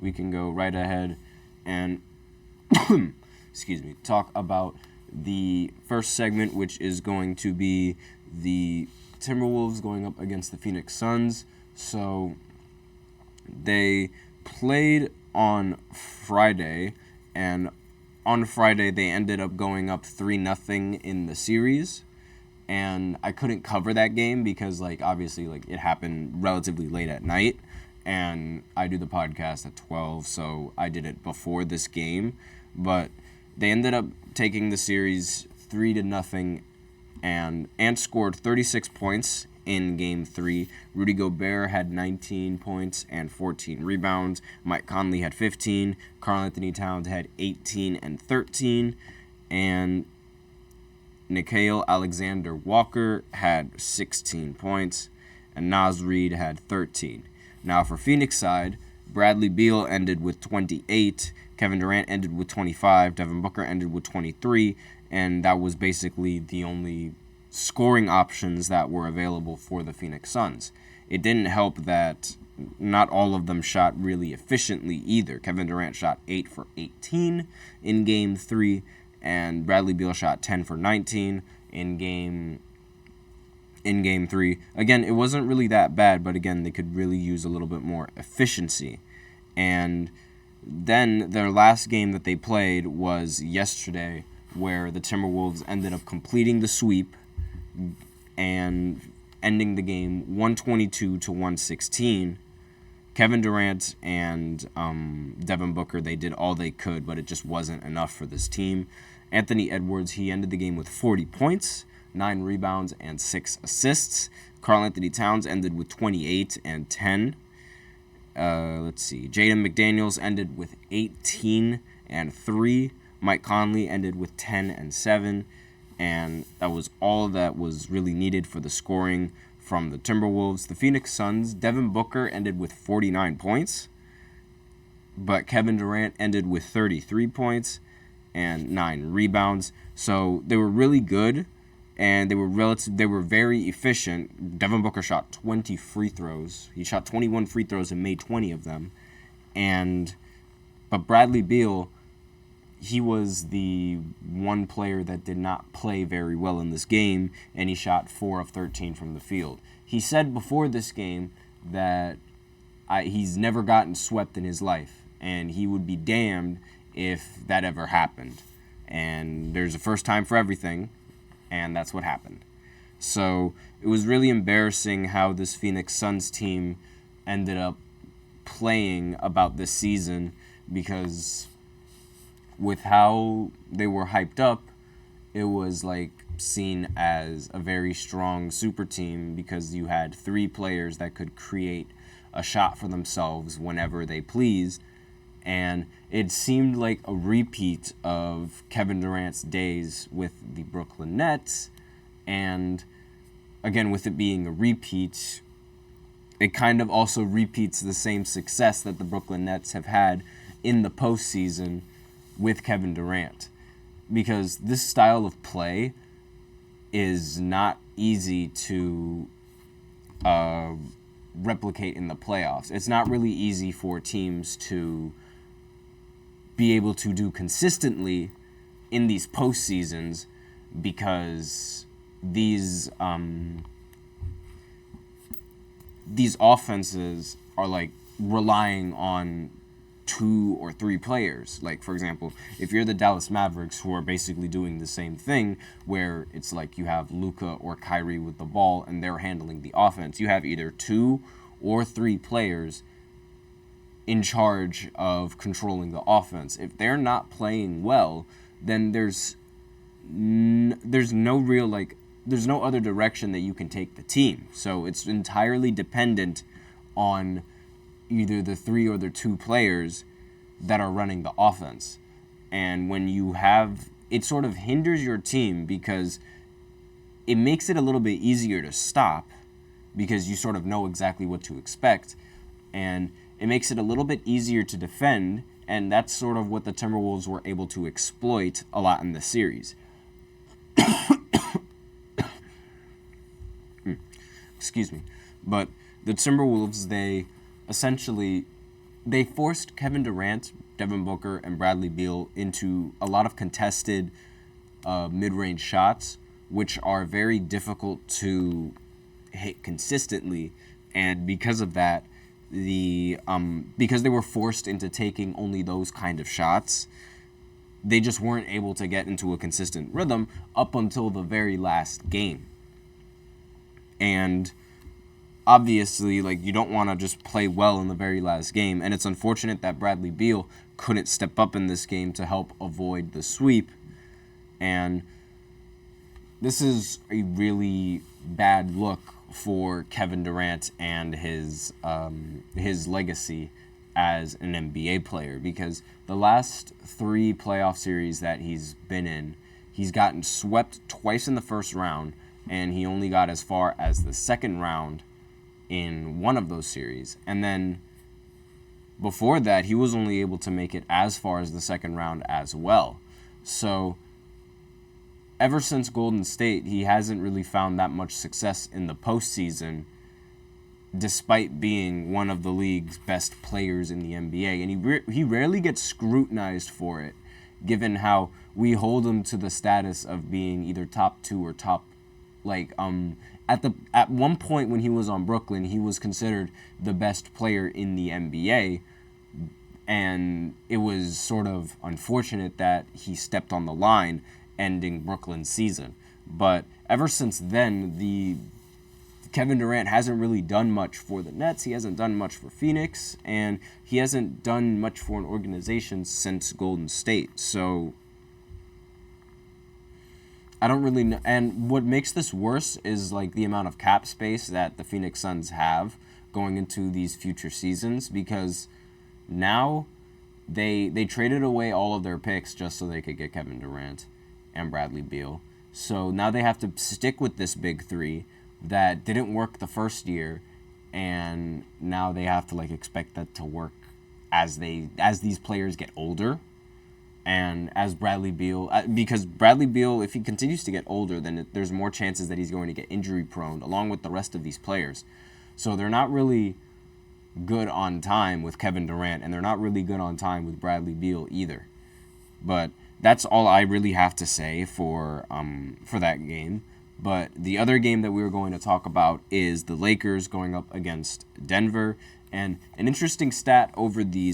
we can go right ahead and talk about the first segment, which is going to be the Timberwolves going up against the Phoenix Suns. So they played on Friday, and on Friday they ended up going up 3-0 in the series. And I couldn't cover that game because, obviously, it happened relatively late at night, and I do the podcast at 12, so I did it before this game. But they ended up taking the series 3-0, and Ant scored 36 points in Game 3. Rudy Gobert had 19 points and 14 rebounds. Mike Conley had 15. Karl-Anthony Towns had 18 and 13. And Nickeil Alexander-Walker had 16 points. And Naz Reid had 13. Now for Phoenix side, Bradley Beal ended with 28. Kevin Durant ended with 25. Devin Booker ended with 23. And that was basically the only scoring options that were available for the Phoenix Suns. It didn't help that not all of them shot really efficiently either. Kevin Durant shot 8 for 18 in Game 3, and Bradley Beal shot 10 for 19 in Game 3. Again, it wasn't really that bad, but again, they could really use a little bit more efficiency. And then their last game that they played was yesterday, where the Timberwolves ended up completing the sweep and ending the game 122-116. Kevin Durant and Devin Booker, they did all they could, but it just wasn't enough for this team. Anthony Edwards, he ended the game with 40 points, 9 rebounds, and 6 assists. Karl-Anthony Towns ended with 28 and 10. Jaden McDaniels ended with 18 and 3. Mike Conley ended with 10 and 7. And that was all that was really needed for the scoring from the Timberwolves. The Phoenix Suns, Devin Booker ended with 49 points, but Kevin Durant ended with 33 points and 9 rebounds. So they were really good, and they were very efficient. Devin Booker shot 20 free throws. He shot 21 free throws and made 20 of them. But Bradley Beal, he was the one player that did not play very well in this game, and he shot 4 of 13 from the field. He said before this game that he's never gotten swept in his life, and he would be damned if that ever happened. And there's a first time for everything, and that's what happened. So it was really embarrassing how this Phoenix Suns team ended up playing about this season, because with how they were hyped up, it was seen as a very strong super team, because you had 3 players that could create a shot for themselves whenever they pleased. And it seemed like a repeat of Kevin Durant's days with the Brooklyn Nets. And again, with it being a repeat, it kind of also repeats the same success that the Brooklyn Nets have had in the postseason with Kevin Durant, because this style of play is not easy to replicate in the playoffs. It's not really easy for teams to be able to do consistently in these postseasons, because these offenses are relying on 2 or 3 players. For example, if you're the Dallas Mavericks, who are basically doing the same thing, where it's you have Luka or Kyrie with the ball and they're handling the offense, you have either 2 or 3 players in charge of controlling the offense. If they're not playing well, then there's no other direction that you can take the team. So it's entirely dependent on either the 3 or the 2 players that are running the offense. And when you have, it sort of hinders your team, because it makes it a little bit easier to stop, because you sort of know exactly what to expect. And it makes it a little bit easier to defend, and that's sort of what the Timberwolves were able to exploit a lot in the series. Excuse me. But the Timberwolves, they essentially they forced Kevin Durant, Devin Booker, and Bradley Beal into a lot of contested mid-range shots, which are very difficult to hit consistently. And because of that, because they were forced into taking only those kind of shots, they just weren't able to get into a consistent rhythm up until the very last game. And obviously, like, you don't want to just play well in the very last game. And it's unfortunate that Bradley Beal couldn't step up in this game to help avoid the sweep. And this is a really bad look for Kevin Durant and his legacy as an NBA player, because the last 3 playoff series that he's been in, he's gotten swept twice in the first round, and he only got as far as the second round in one of those series. And then before that, he was only able to make it as far as the second round as well. So ever since Golden State, he hasn't really found that much success in the postseason, despite being one of the league's best players in the NBA. And he rarely gets scrutinized for it, given how we hold him to the status of being either top 2 or top, at one point when he was on Brooklyn, he was considered the best player in the NBA. And it was sort of unfortunate that he stepped on the line, ending Brooklyn's season. But ever since then, Kevin Durant hasn't really done much for the Nets. He hasn't done much for Phoenix, and he hasn't done much for an organization since Golden State. So I don't really know. And what makes this worse is like the amount of cap space that the Phoenix Suns have going into these future seasons, because now they traded away all of their picks just so they could get Kevin Durant and Bradley Beal. So now they have to stick with this big 3 that didn't work the first year, and now they have to expect that to work as these players get older, and as Bradley Beal, because Bradley Beal, if he continues to get older, then there's more chances that he's going to get injury prone along with the rest of these players. So they're not really good on time with Kevin Durant, and they're not really good on time with Bradley Beal either. But that's all I really have to say for that game. But the other game that we were going to talk about is the Lakers going up against Denver. And an interesting stat over the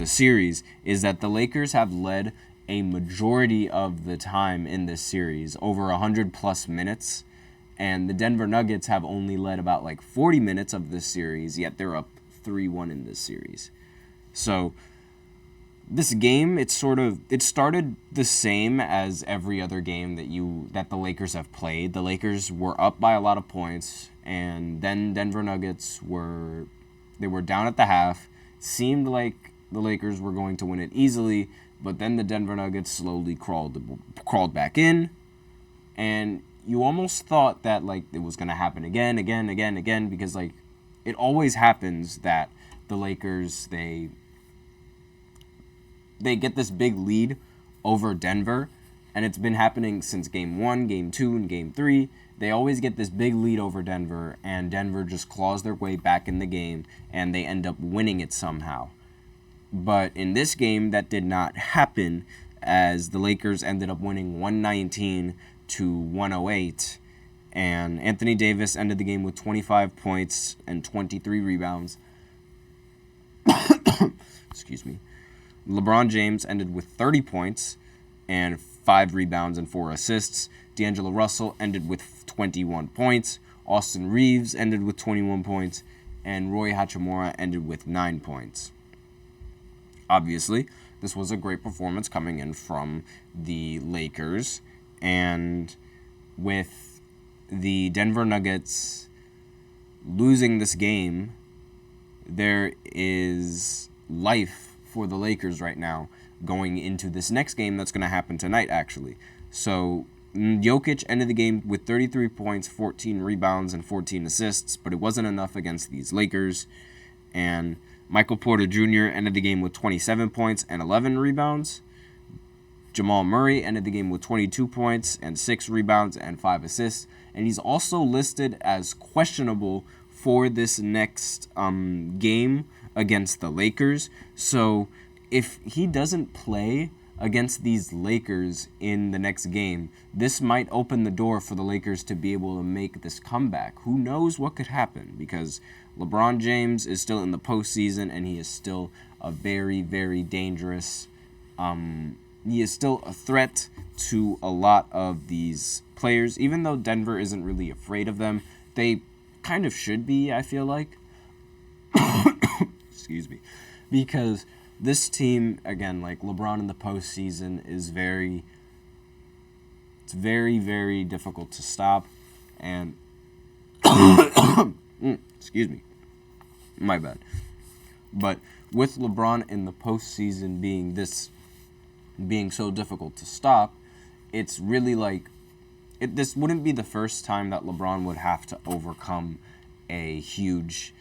series is that the Lakers have led a majority of the time in this series, over 100+ minutes. And the Denver Nuggets have only led about 40 minutes of this series, yet they're up 3-1 in this series. So this game, it started the same as every other game that the Lakers have played. The Lakers were up by a lot of points, and then Denver Nuggets were down at the half. Seemed like the Lakers were going to win it easily, but then the Denver Nuggets slowly crawled back in, and you almost thought that it was going to happen again, because it always happens that the Lakers, they get this big lead over Denver, and it's been happening since Game 1, Game 2, and Game 3. They always get this big lead over Denver, and Denver just claws their way back in the game, and they end up winning it somehow. But in this game, that did not happen, as the Lakers ended up winning 119-108, and Anthony Davis ended the game with 25 points and 23 rebounds. Excuse me. LeBron James ended with 30 points and 5 rebounds and 4 assists. D'Angelo Russell ended with 21 points. Austin Reeves ended with 21 points. And Roy Hachimura ended with 9 points. Obviously, this was a great performance coming in from the Lakers. And with the Denver Nuggets losing this game, there is life for the Lakers right now going into this next game that's going to happen tonight, actually. So Jokic ended the game with 33 points, 14 rebounds, and 14 assists, but it wasn't enough against these Lakers. And Michael Porter Jr. ended the game with 27 points and 11 rebounds. Jamal Murray ended the game with 22 points and 6 rebounds and 5 assists. And he's also listed as questionable for this next game against the Lakers. So if he doesn't play against these Lakers in the next game, this might open the door for the Lakers to be able to make this comeback. Who knows what could happen, because LeBron James is still in the postseason, and he is still a very, very dangerous, he is still a threat to a lot of these players. Even though Denver isn't really afraid of them, they kind of should be, I feel like. Excuse me. Because this team, again, like LeBron in the postseason, is very, very difficult to stop. And, excuse me, my bad. But with LeBron in the postseason being so difficult to stop, it's really like, this wouldn't be the first time that LeBron would have to overcome a huge,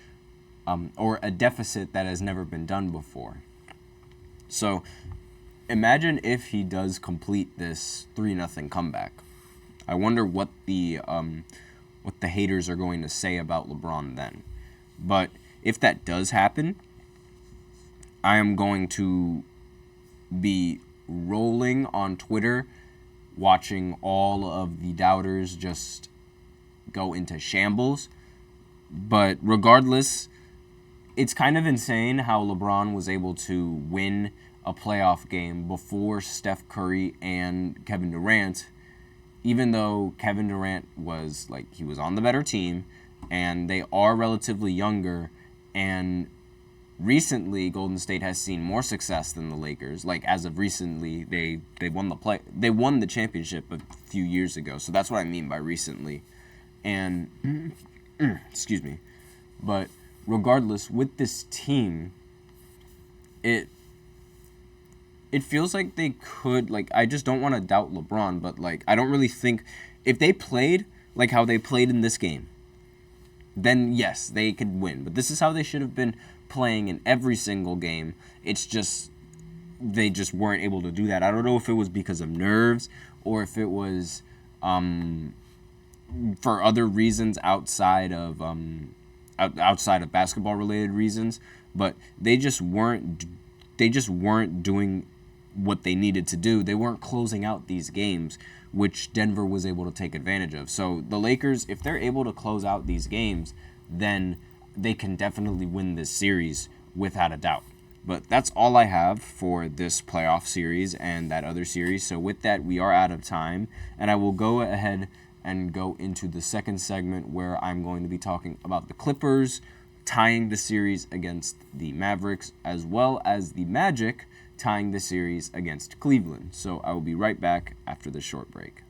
or a deficit that has never been done before. So imagine if he does complete this 3-0 comeback. I wonder what the haters are going to say about LeBron then. But if that does happen, I am going to be rolling on Twitter, watching all of the doubters just go into shambles. But regardless, it's kind of insane how LeBron was able to win a playoff game before Steph Curry and Kevin Durant, even though Kevin Durant was, like, he was on the better team, and they are relatively younger, and recently Golden State has seen more success than the Lakers. Like, as of recently, they won the championship a few years ago, so that's what I mean by recently. And excuse me. But regardless, with this team, it feels like they could, like, I just don't want to doubt LeBron, but, like, I don't really think, if they played like how they played in this game, then yes, they could win. But this is how they should have been playing in every single game. It's just, they just weren't able to do that. I don't know if it was because of nerves or if it was for other reasons outside of basketball related reasons, but they just weren't doing what they needed to do. They weren't closing out these games, which Denver was able to take advantage of. So the Lakers, if they're able to close out these games, then they can definitely win this series without a doubt. But that's all I have for this playoff series and that other series. So with that, we are out of time, and I will go ahead and go into the second segment where I'm going to be talking about the Clippers tying the series against the Mavericks, as well as the Magic tying the series against Cleveland. So I will be right back after this short break.